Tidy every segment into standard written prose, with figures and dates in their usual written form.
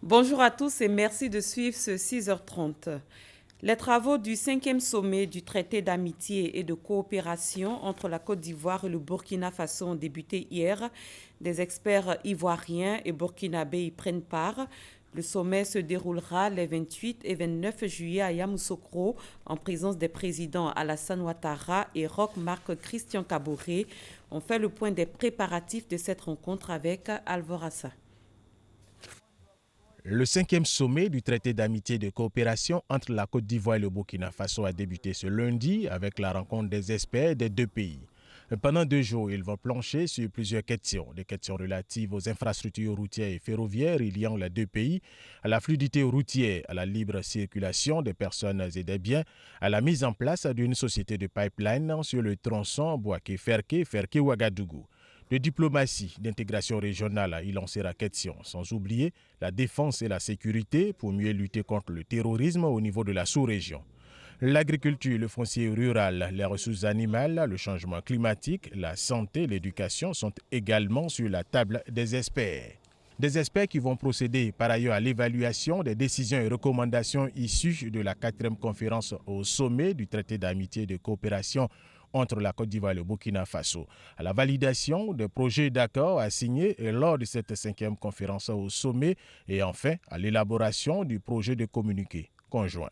Bonjour à tous et merci de suivre ce 6h30. Les travaux du 5e sommet du traité d'amitié et de coopération entre la Côte d'Ivoire et le Burkina Faso ont débuté hier. Des experts ivoiriens et burkinabés y prennent part. Le sommet se déroulera les 28 et 29 juillet à Yamoussoukro en présence des présidents Alassane Ouattara et Roch Marc Christian Kaboré. On fait le point des préparatifs de cette rencontre avec Alvorassa. Le 5e sommet du traité d'amitié et de coopération entre la Côte d'Ivoire et le Burkina Faso a débuté ce lundi avec la rencontre des experts des deux pays. Pendant 2 jours, ils vont plancher sur plusieurs questions. Des questions relatives aux infrastructures routières et ferroviaires liant les deux pays, à la fluidité routière, à la libre circulation des personnes et des biens, à la mise en place d'une société de pipeline sur le tronçon Bouaké-Ferké, Ferké-Ouagadougou. De diplomatie, d'intégration régionale, il en sera question, sans oublier la défense et la sécurité pour mieux lutter contre le terrorisme au niveau de la sous-région. L'agriculture, le foncier rural, les ressources animales, le changement climatique, la santé, l'éducation sont également sur la table des experts. Des experts qui vont procéder par ailleurs à l'évaluation des décisions et recommandations issues de la 4e conférence au sommet du traité d'amitié et de coopération entre la Côte d'Ivoire et le Burkina Faso, à la validation des projets d'accord à signer lors de cette 5e conférence au sommet et enfin à l'élaboration du projet de communiqué conjoint.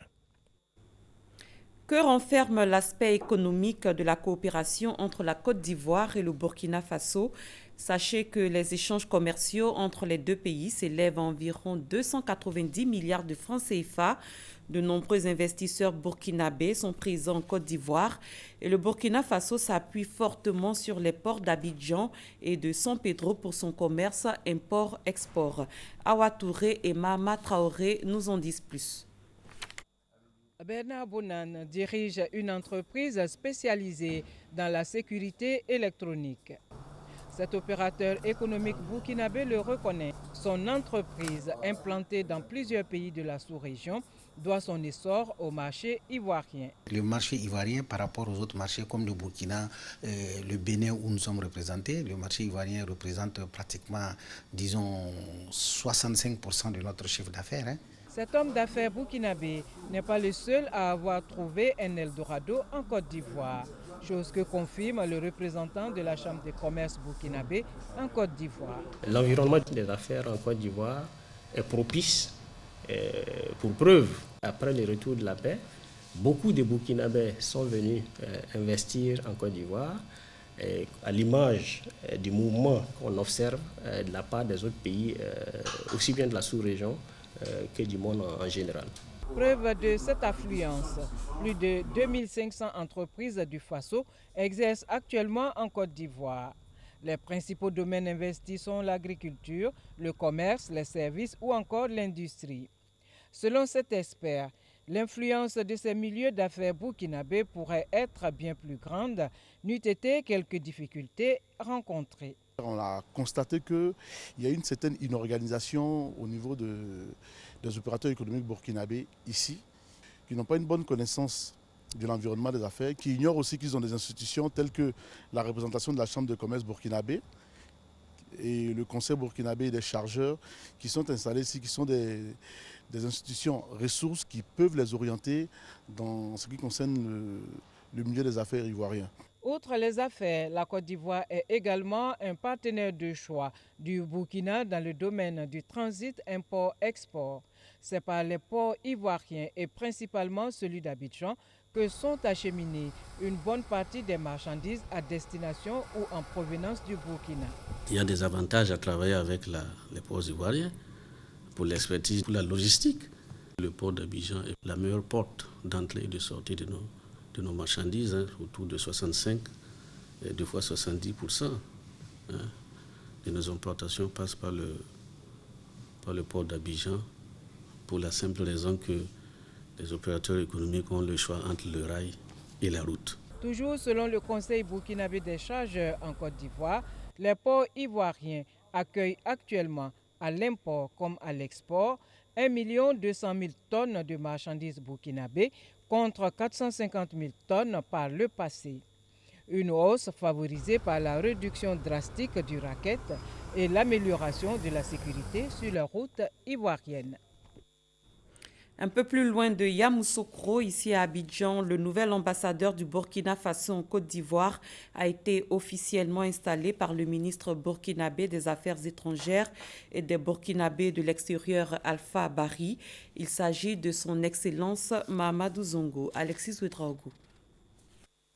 Que renferme l'aspect économique de la coopération entre la Côte d'Ivoire et le Burkina Faso? Sachez que les échanges commerciaux entre les deux pays s'élèvent à environ 290 milliards de francs CFA. De nombreux investisseurs burkinabés sont présents en Côte d'Ivoire et le Burkina Faso s'appuie fortement sur les ports d'Abidjan et de San Pedro pour son commerce import-export. Awa Touré et Mahama Traoré nous en disent plus. Bernard Bonan dirige une entreprise spécialisée dans la sécurité électronique. Cet opérateur économique burkinabé le reconnaît. Son entreprise, implantée dans plusieurs pays de la sous-région, doit son essor au marché ivoirien. Le marché ivoirien par rapport aux autres marchés comme le Burkina, le Bénin où nous sommes représentés, le marché ivoirien représente pratiquement, disons, 65% de notre chiffre d'affaires. Cet homme d'affaires burkinabé n'est pas le seul à avoir trouvé un Eldorado en Côte d'Ivoire, chose que confirme le représentant de la Chambre de commerce burkinabé en Côte d'Ivoire. L'environnement des affaires en Côte d'Ivoire est propice. Pour preuve, après le retour de la paix, beaucoup de Burkinabés sont venus investir en Côte d'Ivoire, à l'image du mouvement qu'on observe de la part des autres pays, aussi bien de la sous-région que du monde en général. Preuve de cette affluence, plus de 2500 entreprises du Faso exercent actuellement en Côte d'Ivoire. Les principaux domaines investis sont l'agriculture, le commerce, les services ou encore l'industrie. Selon cet expert, l'influence de ces milieux d'affaires burkinabés pourrait être bien plus grande, n'eût été quelques difficultés rencontrées. On a constaté qu'il y a une certaine inorganisation au niveau des opérateurs économiques burkinabés ici, qui n'ont pas une bonne connaissance de l'environnement des affaires, qui ignorent aussi qu'ils ont des institutions telles que la représentation de la Chambre de commerce burkinabé et le Conseil burkinabé des chargeurs qui sont installés ici, qui sont des institutions ressources qui peuvent les orienter dans ce qui concerne le milieu des affaires ivoirien. Outre les affaires, la Côte d'Ivoire est également un partenaire de choix du Burkina dans le domaine du transit import-export. C'est par les ports ivoiriens et principalement celui d'Abidjan que sont acheminées une bonne partie des marchandises à destination ou en provenance du Burkina. Il y a des avantages à travailler avec les ports ivoiriens pour l'expertise, pour la logistique. Le port d'Abidjan est la meilleure porte d'entrée et de sortie de nos marchandises, autour de 65 et deux fois 70% de nos importations passent par le port d'Abidjan pour la simple raison que les opérateurs économiques ont le choix entre le rail et la route. Toujours selon le Conseil burkinabé des chargeurs en Côte d'Ivoire, les ports ivoiriens accueillent actuellement à l'import comme à l'export 1 200 000 tonnes de marchandises burkinabées contre 450 000 tonnes par le passé. Une hausse favorisée par la réduction drastique du racket et l'amélioration de la sécurité sur les routes ivoiriennes. Un peu plus loin de Yamoussoukro, ici à Abidjan, le nouvel ambassadeur du Burkina Faso en Côte d'Ivoire a été officiellement installé par le ministre burkinabé des Affaires étrangères et des Burkinabés de l'extérieur, Alpha Barry. Il s'agit de son Excellence Mahamadou Zongo. Alexis Ouedraogo.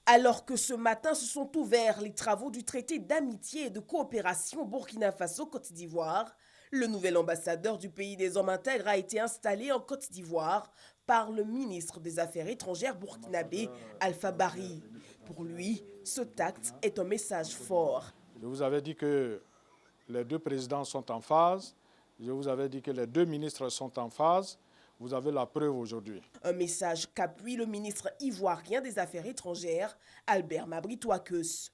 Alors que ce matin se sont ouverts les travaux du traité d'amitié et de coopération Burkina Faso-Côte d'Ivoire, le nouvel ambassadeur du pays des hommes intègres a été installé en Côte d'Ivoire par le ministre des Affaires étrangères burkinabé, Alpha Barry. Pour lui, ce acte est un message fort. Je vous avais dit que les deux présidents sont en phase. Je vous avais dit que les deux ministres sont en phase. Vous avez la preuve aujourd'hui. Un message qu'appuie le ministre ivoirien des Affaires étrangères, Albert Mabry-Touakeus.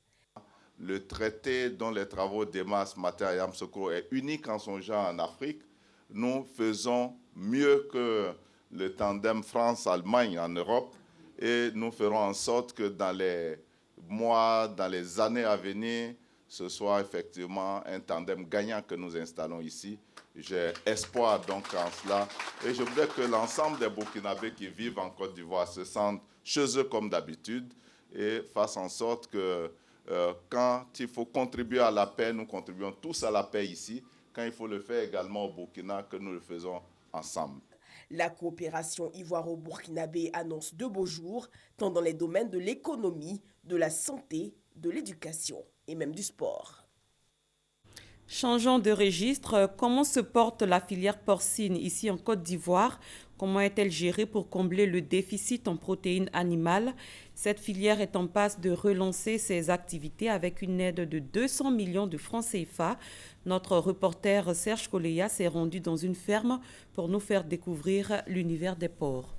Le traité dont les travaux démarrent ce matin à Yamoussoukro est unique en son genre en Afrique. Nous faisons mieux que le tandem France-Allemagne en Europe et nous ferons en sorte que dans les mois, dans les années à venir, ce soit effectivement un tandem gagnant que nous installons ici. J'ai espoir donc en cela et je voudrais que l'ensemble des Burkinabés qui vivent en Côte d'Ivoire se sentent chez eux comme d'habitude et fassent en sorte que quand il faut contribuer à la paix, nous contribuons tous à la paix ici. Quand il faut le faire également au Burkina, que nous le faisons ensemble. La coopération ivoiro-burkinabé annonce de beaux jours, tant dans les domaines de l'économie, de la santé, de l'éducation et même du sport. Changeons de registre. Comment se porte la filière porcine ici en Côte d'Ivoire? Comment est-elle gérée pour combler le déficit en protéines animales? Cette filière est en passe de relancer ses activités avec une aide de 200 millions de francs CFA. Notre reporter Serge Koleya s'est rendu dans une ferme pour nous faire découvrir l'univers des porcs.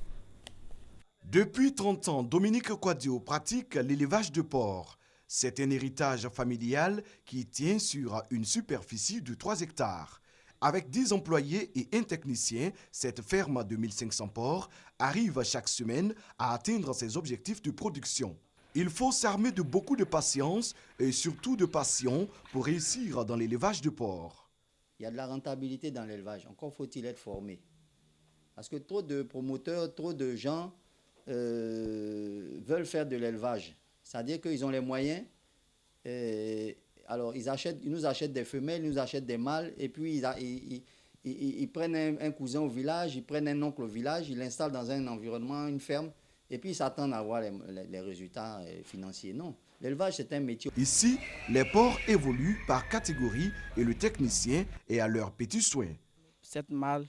Depuis 30 ans, Dominique Kouadio pratique l'élevage de porcs. C'est un héritage familial qui tient sur une superficie de 3 hectares. Avec 10 employés et un technicien, cette ferme de 1500 porcs arrive chaque semaine à atteindre ses objectifs de production. Il faut s'armer de beaucoup de patience et surtout de passion pour réussir dans l'élevage de porcs. Il y a de la rentabilité dans l'élevage, encore faut-il être formé. Parce que trop de promoteurs, trop de gens veulent faire de l'élevage. C'est-à-dire qu'ils ont les moyens, alors ils nous achètent des femelles, ils nous achètent des mâles, et puis ils prennent un cousin au village, ils prennent un oncle au village, ils l'installent dans un environnement, une ferme, et puis ils s'attendent à avoir les résultats financiers. Non, l'élevage c'est un métier. Ici, les porcs évoluent par catégorie et le technicien est à leurs petits soins. 7 mâles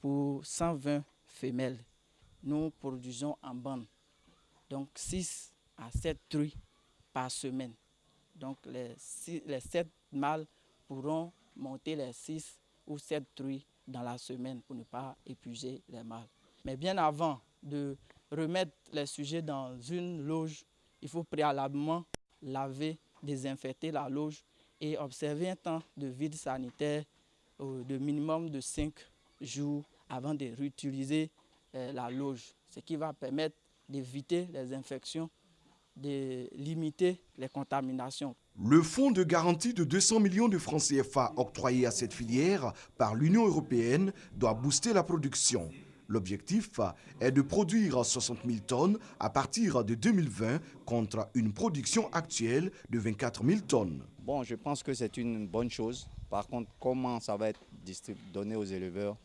pour 120 femelles. Nous produisons en bande, donc 6 à 7 truies par semaine. Donc les 7 mâles pourront monter les 6 ou 7 truies dans la semaine pour ne pas épuiser les mâles. Mais bien avant de remettre les sujets dans une loge, il faut préalablement laver, désinfecter la loge et observer un temps de vide sanitaire de minimum de 5 jours avant de réutiliser la loge, ce qui va permettre d'éviter les infections, de limiter les contaminations. Le fonds de garantie de 200 millions de francs CFA octroyé à cette filière par l'Union européenne doit booster la production. L'objectif est de produire 60 000 tonnes à partir de 2020 contre une production actuelle de 24 000 tonnes. Bon, je pense que c'est une bonne chose. Par contre, comment ça va être donné aux éleveurs?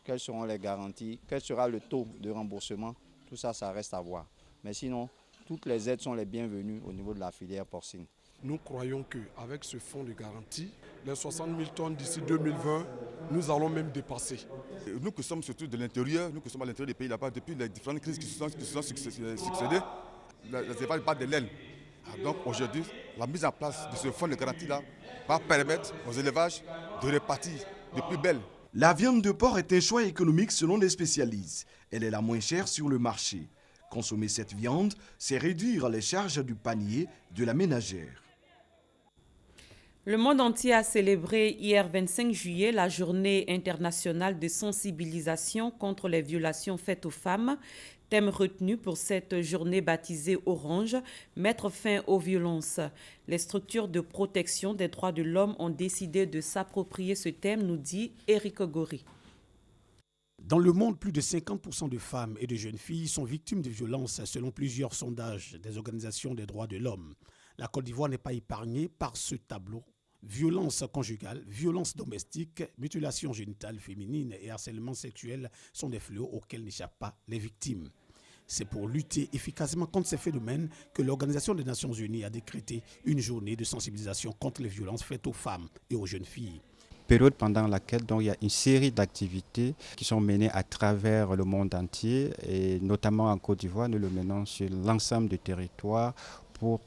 Quelles seront les garanties? Quel sera le taux de remboursement? Tout ça, ça reste à voir. Mais sinon, toutes les aides sont les bienvenues au niveau de la filière porcine. Nous croyons qu'avec ce fonds de garantie, les 60 000 tonnes d'ici 2020, nous allons même dépasser. Nous qui sommes surtout de l'intérieur, nous qui sommes à l'intérieur des pays là-bas, depuis les différentes crises qui se sont succédées, les élevages battent de l'aile. Donc aujourd'hui, la mise en place de ce fonds de garantie-là va permettre aux élevages de repartir de plus belle. La viande de porc est un choix économique selon les spécialistes. Elle est la moins chère sur le marché. Consommer cette viande, c'est réduire les charges du panier de la ménagère. Le monde entier a célébré hier 25 juillet la journée internationale de sensibilisation contre les violations faites aux femmes. Thème retenu pour cette journée baptisée Orange, mettre fin aux violences. Les structures de protection des droits de l'homme ont décidé de s'approprier ce thème, nous dit Éric Gori. Dans le monde, plus de 50% de femmes et de jeunes filles sont victimes de violences selon plusieurs sondages des organisations des droits de l'homme. La Côte d'Ivoire n'est pas épargnée par ce tableau. Violence conjugale, violence domestique, mutilation génitale féminine et harcèlement sexuel sont des fléaux auxquels n'échappent pas les victimes. C'est pour lutter efficacement contre ces phénomènes que l'Organisation des Nations Unies a décrété une journée de sensibilisation contre les violences faites aux femmes et aux jeunes filles. Période pendant laquelle il y a une série d'activités qui sont menées à travers le monde entier et notamment en Côte d'Ivoire, nous le menons sur l'ensemble du territoire pour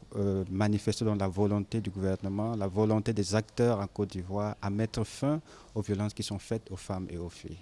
manifester dans la volonté du gouvernement, la volonté des acteurs en Côte d'Ivoire à mettre fin aux violences qui sont faites aux femmes et aux filles.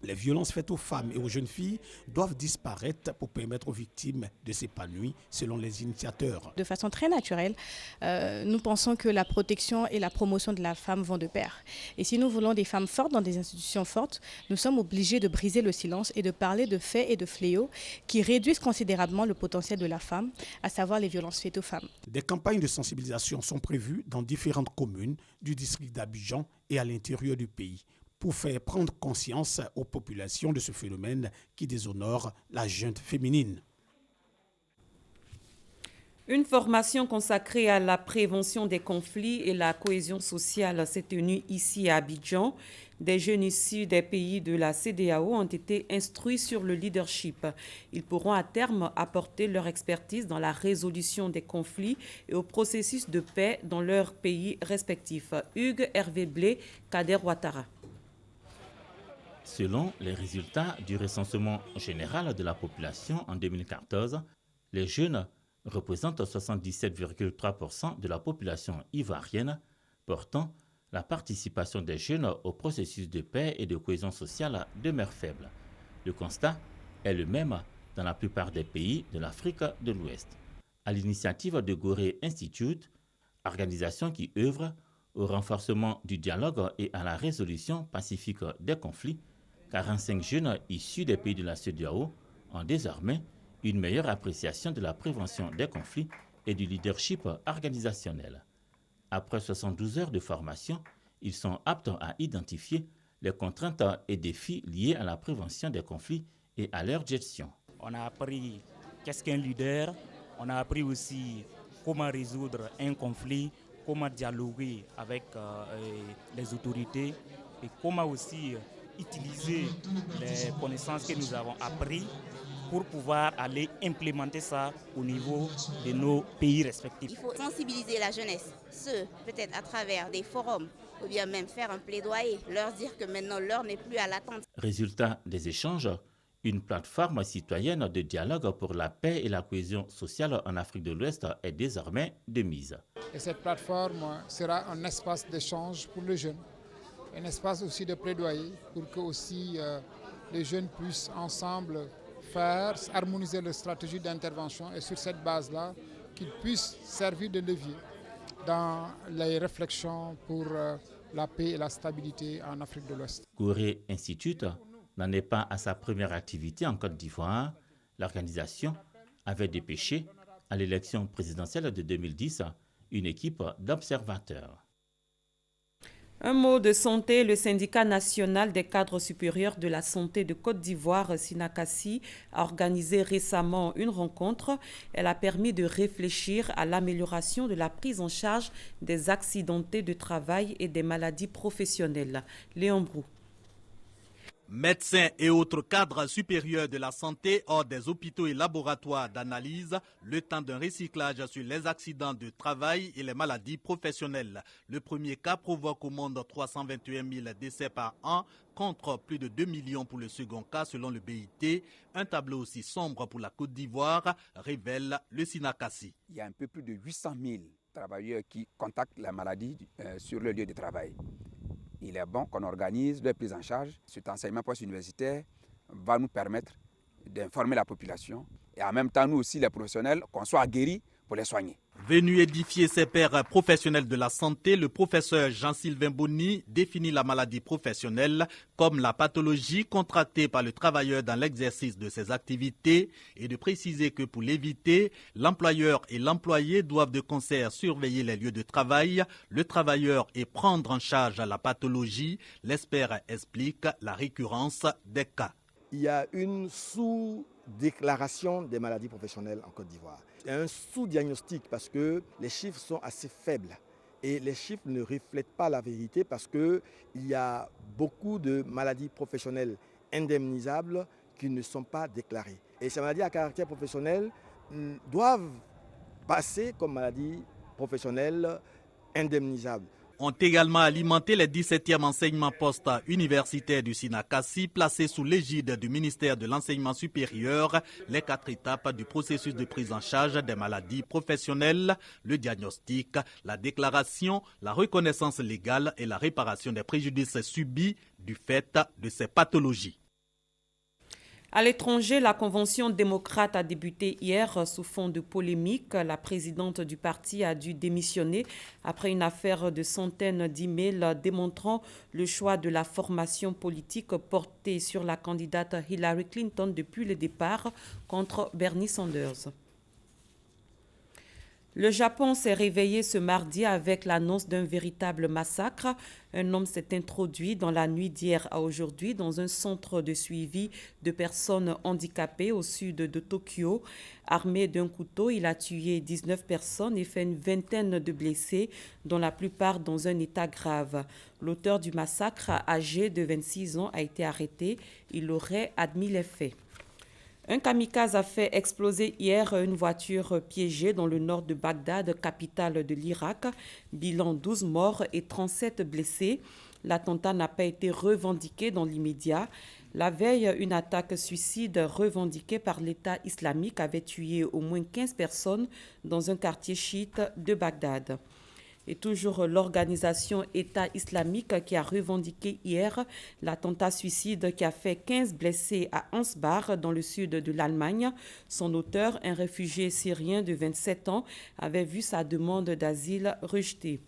Les violences faites aux femmes et aux jeunes filles doivent disparaître pour permettre aux victimes de s'épanouir selon les initiateurs. De façon très naturelle, nous pensons que la protection et la promotion de la femme vont de pair. Et si nous voulons des femmes fortes dans des institutions fortes, nous sommes obligés de briser le silence et de parler de faits et de fléaux qui réduisent considérablement le potentiel de la femme, à savoir les violences faites aux femmes. Des campagnes de sensibilisation sont prévues dans différentes communes du district d'Abidjan et à l'intérieur du pays, pour faire prendre conscience aux populations de ce phénomène qui déshonore la junte féminine. Une formation consacrée à la prévention des conflits et la cohésion sociale s'est tenue ici à Abidjan. Des jeunes issus des pays de la CEDEAO ont été instruits sur le leadership. Ils pourront à terme apporter leur expertise dans la résolution des conflits et au processus de paix dans leurs pays respectifs. Hugues Hervé Blé, Kader Ouattara. Selon les résultats du recensement général de la population en 2014, les jeunes représentent 77,3% de la population ivoirienne, portant la participation des jeunes au processus de paix et de cohésion sociale demeure faible. Le constat est le même dans la plupart des pays de l'Afrique de l'Ouest. À l'initiative de Gorée Institute, organisation qui œuvre au renforcement du dialogue et à la résolution pacifique des conflits, 45 jeunes issus des pays de la CEDEAO ont désormais une meilleure appréciation de la prévention des conflits et du leadership organisationnel. Après 72 heures de formation, ils sont aptes à identifier les contraintes et défis liés à la prévention des conflits et à leur gestion. On a appris qu'est-ce qu'un leader, on a appris aussi comment résoudre un conflit, comment dialoguer avec les autorités et comment aussi utiliser les connaissances que nous avons apprises pour pouvoir aller implémenter ça au niveau de nos pays respectifs. Il faut sensibiliser la jeunesse, peut-être à travers des forums, ou bien même faire un plaidoyer, leur dire que maintenant l'heure n'est plus à l'attente. Résultat des échanges, une plateforme citoyenne de dialogue pour la paix et la cohésion sociale en Afrique de l'Ouest est désormais de mise. Et cette plateforme sera un espace d'échange pour les jeunes, un espace aussi de plaidoyer pour que aussi les jeunes puissent ensemble harmoniser leur stratégie d'intervention et sur cette base-là, qu'ils puissent servir de levier dans les réflexions pour la paix et la stabilité en Afrique de l'Ouest. Gorée Institute n'en est pas à sa première activité en Côte d'Ivoire. L'organisation avait dépêché à l'élection présidentielle de 2010 une équipe d'observateurs. Un mot de santé, le syndicat national des cadres supérieurs de la santé de Côte d'Ivoire, Sinakasi, a organisé récemment une rencontre. Elle a permis de réfléchir à l'amélioration de la prise en charge des accidentés de travail et des maladies professionnelles. Léon Brou. Médecins et autres cadres supérieurs de la santé hors des hôpitaux et laboratoires d'analyse, le temps d'un recyclage sur les accidents de travail et les maladies professionnelles. Le premier cas provoque au monde 321 000 décès par an, contre plus de 2 millions pour le second cas selon le BIT. Un tableau aussi sombre pour la Côte d'Ivoire, révèle le Sinakasi. Il y a un peu plus de 800 000 travailleurs qui contactent la maladie sur le lieu de travail. Il est bon qu'on organise leur prise en charge. Cet enseignement post-universitaire va nous permettre d'informer la population et en même temps, nous aussi, les professionnels, qu'on soit guéris pour les soigner. Venu édifier ses pairs professionnels de la santé, le professeur Jean-Sylvain Boni définit la maladie professionnelle comme la pathologie contractée par le travailleur dans l'exercice de ses activités et de préciser que pour l'éviter, l'employeur et l'employé doivent de concert surveiller les lieux de travail, le travailleur et prendre en charge la pathologie. L'expert explique la récurrence des cas. Il y a une sous-déclaration des maladies professionnelles en Côte d'Ivoire. Il y a un sous-diagnostic parce que les chiffres sont assez faibles et les chiffres ne reflètent pas la vérité parce qu'il y a beaucoup de maladies professionnelles indemnisables qui ne sont pas déclarées. Et ces maladies à caractère professionnel doivent passer comme maladies professionnelles indemnisables. Ont également alimenté les 17e enseignements post-universitaires du SINACASI placés sous l'égide du ministère de l'Enseignement supérieur, les 4 étapes du processus de prise en charge des maladies professionnelles, le diagnostic, la déclaration, la reconnaissance légale et la réparation des préjudices subis du fait de ces pathologies. À l'étranger, la Convention démocrate a débuté hier sous fond de polémique. La présidente du parti a dû démissionner après une affaire de centaines d'emails démontrant le choix de la formation politique portée sur la candidate Hillary Clinton depuis le départ contre Bernie Sanders. Le Japon s'est réveillé ce mardi avec l'annonce d'un véritable massacre. Un homme s'est introduit dans la nuit d'hier à aujourd'hui dans un centre de suivi de personnes handicapées au sud de Tokyo. Armé d'un couteau, il a tué 19 personnes et fait une vingtaine de blessés, dont la plupart dans un état grave. L'auteur du massacre, âgé de 26 ans, a été arrêté. Il aurait admis les faits. Un kamikaze a fait exploser hier une voiture piégée dans le nord de Bagdad, capitale de l'Irak. Bilan 12 morts et 37 blessés. L'attentat n'a pas été revendiqué dans l'immédiat. La veille, une attaque suicide revendiquée par l'État islamique avait tué au moins 15 personnes dans un quartier chiite de Bagdad. Et toujours l'organisation État islamique qui a revendiqué hier l'attentat suicide qui a fait 15 blessés à Ansbach dans le sud de l'Allemagne. Son auteur, un réfugié syrien de 27 ans, avait vu sa demande d'asile rejetée.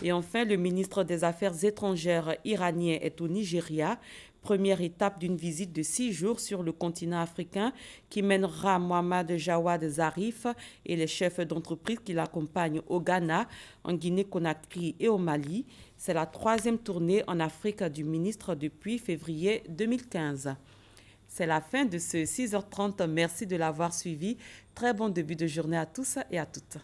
Et enfin, le ministre des Affaires étrangères iranien est au Nigeria. Première étape d'une visite de 6 jours sur le continent africain qui mènera Mohamed Jawad Zarif et les chefs d'entreprise qui l'accompagnent au Ghana, en Guinée-Conakry et au Mali. C'est la 3e tournée en Afrique du ministre depuis février 2015. C'est la fin de ce 6h30. Merci de l'avoir suivi. Très bon début de journée à tous et à toutes.